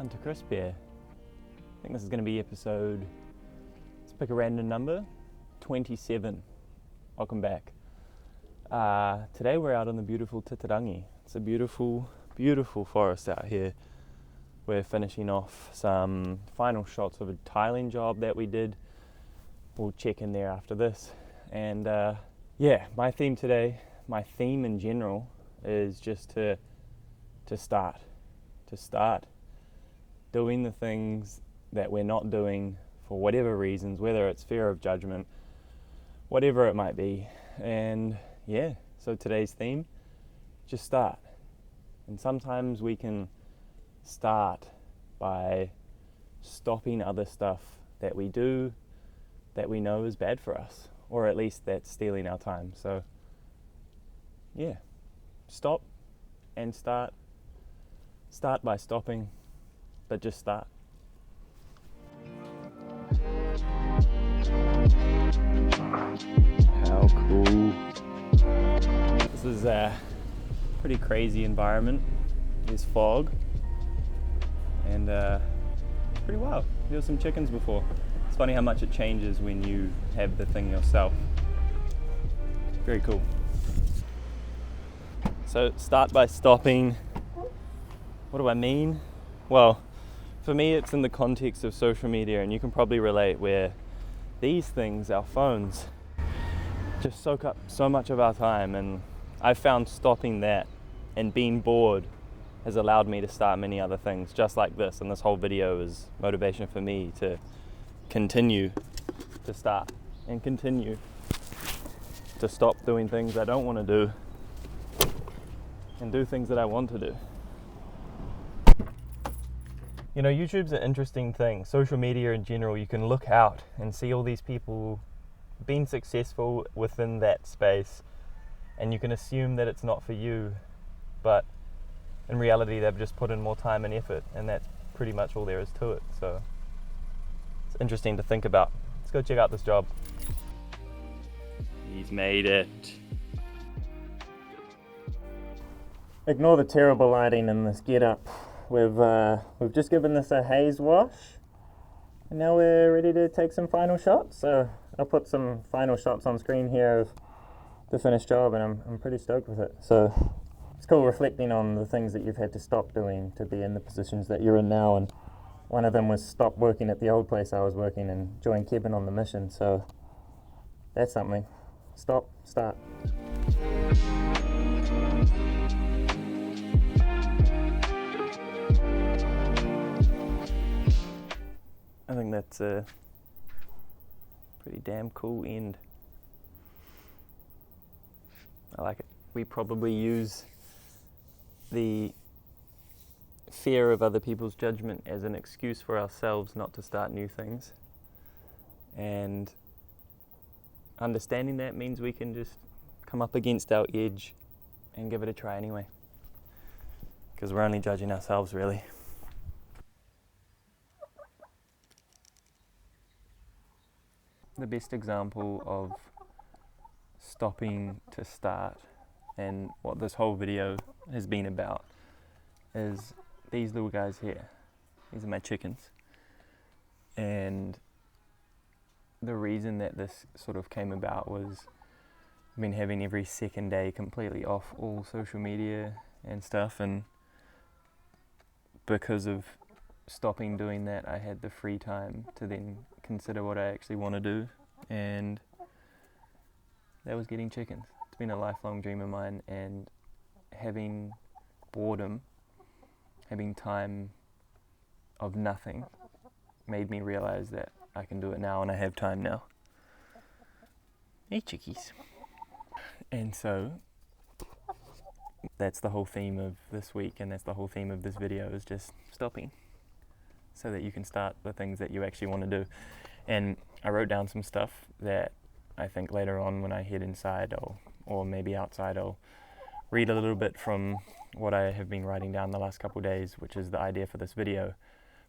Hunter Crisp here. I think this is going to be episode, let's pick a random number, 27. Welcome back. Today we're out on the beautiful Titirangi. It's a beautiful, beautiful forest out here. We're finishing off some final shots of a tiling job that we did. We'll check in there after this. And my theme today, my theme in general, is just to start doing the things that we're not doing for whatever reasons, whether it's fear of judgment, whatever it might be. And so today's theme, just start. And sometimes we can start by stopping other stuff that we do that we know is bad for us, or at least that's stealing our time. So stop and start. Start by stopping, but just start. How cool. This is a pretty crazy environment. There's fog and it's pretty wild. There were some chickens before. It's funny how much it changes when you have the thing yourself. Very cool. So start by stopping. What do I mean? Well, for me it's in the context of social media, and you can probably relate, where these things, our phones, just soak up so much of our time, and I've found stopping that and being bored has allowed me to start many other things just like this, and this whole video is motivation for me to continue to start and continue to stop doing things I don't want to do and do things that I want to do. You know, YouTube's an interesting thing. Social media in general, you can look out and see all these people being successful within that space, and you can assume that it's not for you, but in reality they've just put in more time and effort, and that's pretty much all there is to it. So it's interesting to think about. Let's go check out this job. He's made it. Ignore the terrible lighting in this getup. We've just given this a haze wash, and now we're ready to take some final shots. So I'll put some final shots on screen here of the finished job, and I'm pretty stoked with it. So it's cool reflecting on the things that you've had to stop doing to be in the positions that you're in now, and one of them was stop working at the old place I was working and join Kevin on the mission. So that's something. Stop, start. I think that's a pretty damn cool end. I like it. We probably use the fear of other people's judgment as an excuse for ourselves not to start new things. And understanding that means we can just come up against our edge and give it a try anyway. Because we're only judging ourselves, really. The best example of stopping to start, and what this whole video has been about, is these little guys here. These are my chickens. And the reason that this sort of came about was I've been having every second day completely off all social media and stuff, and because of stopping doing that, I had the free time to then consider what I actually want to do, and that was getting chickens. It's been a lifelong dream of mine, and having boredom, having time of nothing, made me realize that I can do it now, and I have time now. Hey chickies. And so that's the whole theme of this week, and that's the whole theme of this video, is just stopping, so that you can start the things that you actually want to do. And I wrote down some stuff that I think later on when I head inside or maybe outside, I'll read a little bit from what I have been writing down the last couple of days, which is the idea for this video.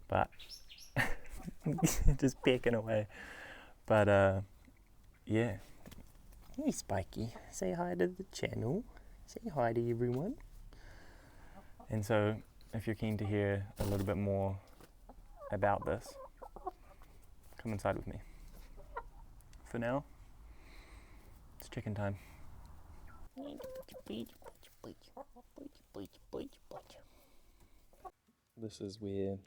But just pecking away. But hey Spiky, say hi to the channel. Say hi to everyone. And so if you're keen to hear a little bit more about this, come inside with me. For now, it's chicken time. This is where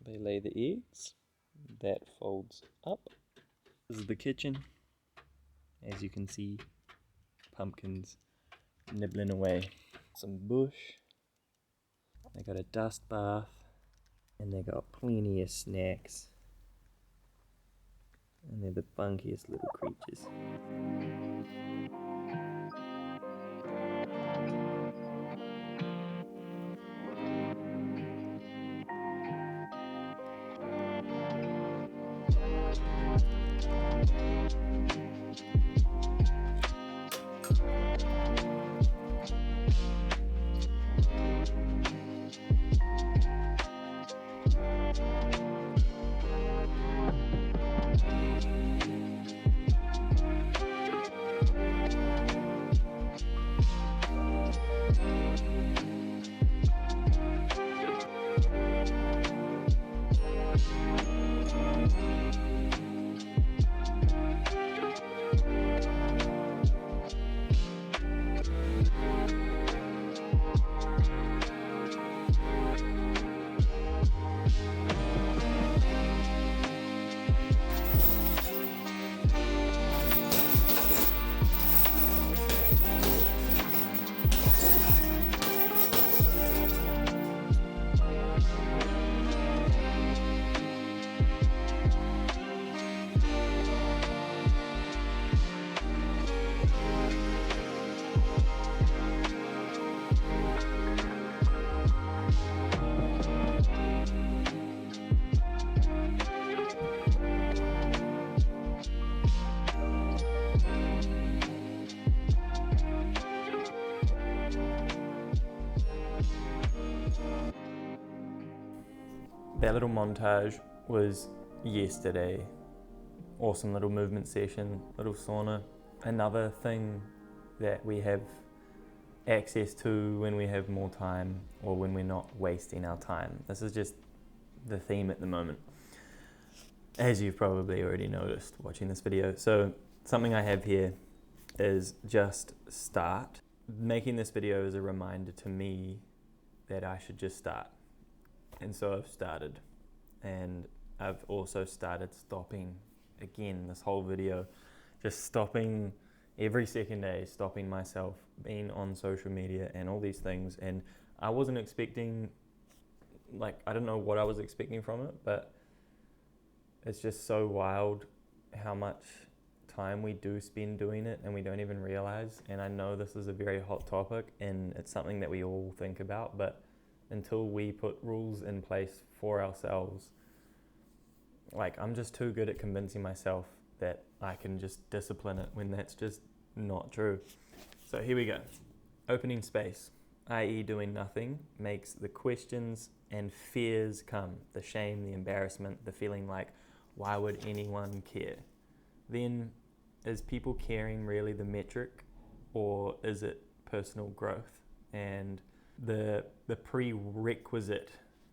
they lay the eggs. That folds up. This is the kitchen. As you can see, pumpkins nibbling away. Some bush. They got a dust bath. And they got plenty of snacks. And they're the funkiest little creatures. That little montage was yesterday. Awesome little movement session, little sauna. Another thing that we have access to when we have more time or when we're not wasting our time. This is just the theme at the moment, as you've probably already noticed watching this video. So something I have here is just start. Making this video is a reminder to me that I should just start. And so I've started, and I've also started stopping again this whole video, just stopping every second day, stopping myself being on social media and all these things. And I wasn't expecting, like, I don't know what I was expecting from it, but it's just so wild how much time we do spend doing it and we don't even realize. And I know this is a very hot topic and it's something that we all think about, but until we put rules in place for ourselves, like, I'm just too good at convincing myself that I can just discipline it when that's just not true. So here we go. Opening space, i.e. doing nothing, makes the questions and fears come. The shame, the embarrassment, the feeling like, why would anyone care? Then, is people caring really the metric, or is it personal growth? And the prerequisite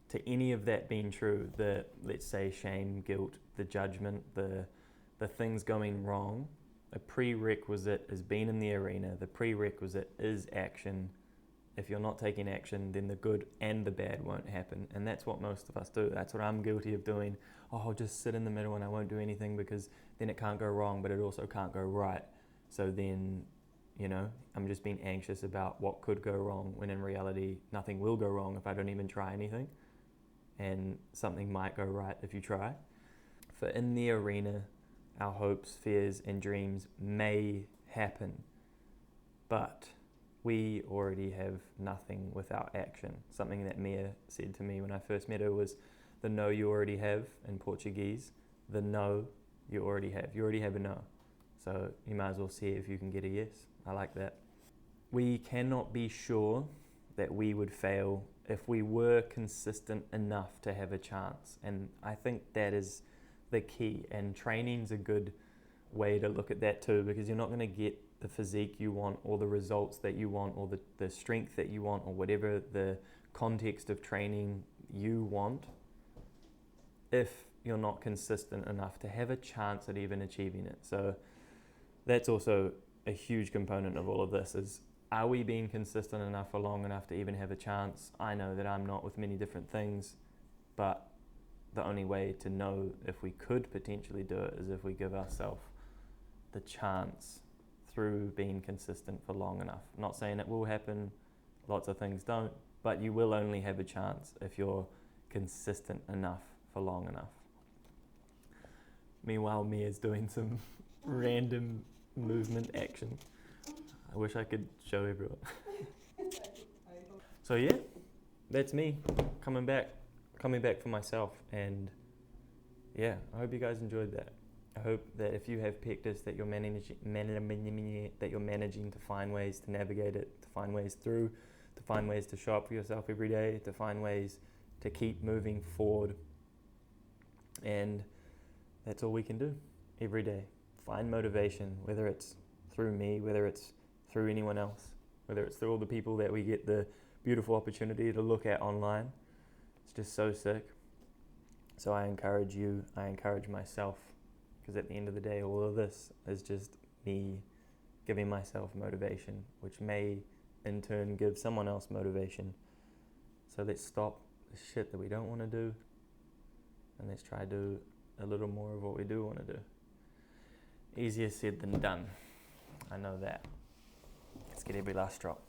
to any of that being true, the, let's say, shame, guilt, the judgment, the things going wrong, a prerequisite is being in the arena. The prerequisite is action. If you're not taking action, then the good and the bad won't happen. And that's what most of us do. That's what I'm guilty of doing. Oh, I'll just sit in the middle and I won't do anything because then it can't go wrong, but it also can't go right. So then, you know, I'm just being anxious about what could go wrong, when in reality, nothing will go wrong if I don't even try anything. And something might go right if you try. For in the arena, our hopes, fears, and dreams may happen, but we already have nothing without action. Something that Mia said to me when I first met her was, the no you already have, in Portuguese, the no you already have. You already have a no. So you might as well see if you can get a yes. I like that. We cannot be sure that we would fail if we were consistent enough to have a chance. And I think that is the key. And training's a good way to look at that too, because you're not going to get the physique you want, or the results that you want, or the strength that you want, or whatever the context of training you want, if you're not consistent enough to have a chance at even achieving it. So that's also a huge component of all of this, is are we being consistent enough for long enough to even have a chance? I know that I'm not with many different things, but the only way to know if we could potentially do it is if we give ourselves the chance through being consistent for long enough. I'm not saying it will happen, lots of things don't, but you will only have a chance if you're consistent enough for long enough. Meanwhile, Mia's doing some random movement action. I wish I could show everyone. So yeah, that's me coming back for myself, and yeah, I hope you guys enjoyed that. I hope that if you have Pectus, that you're managing to find ways to navigate it, to find ways through, to find ways to show up for yourself every day, to find ways to keep moving forward. And that's all we can do every day. Find motivation, whether it's through me, whether it's through anyone else, whether it's through all the people that we get the beautiful opportunity to look at online. It's just so sick. So I encourage you, I encourage myself, because at the end of the day, all of this is just me giving myself motivation, which may in turn give someone else motivation. So let's stop the shit that we don't want to do, and let's try to do a little more of what we do want to do. Easier said than done. I know that. Let's get every last drop.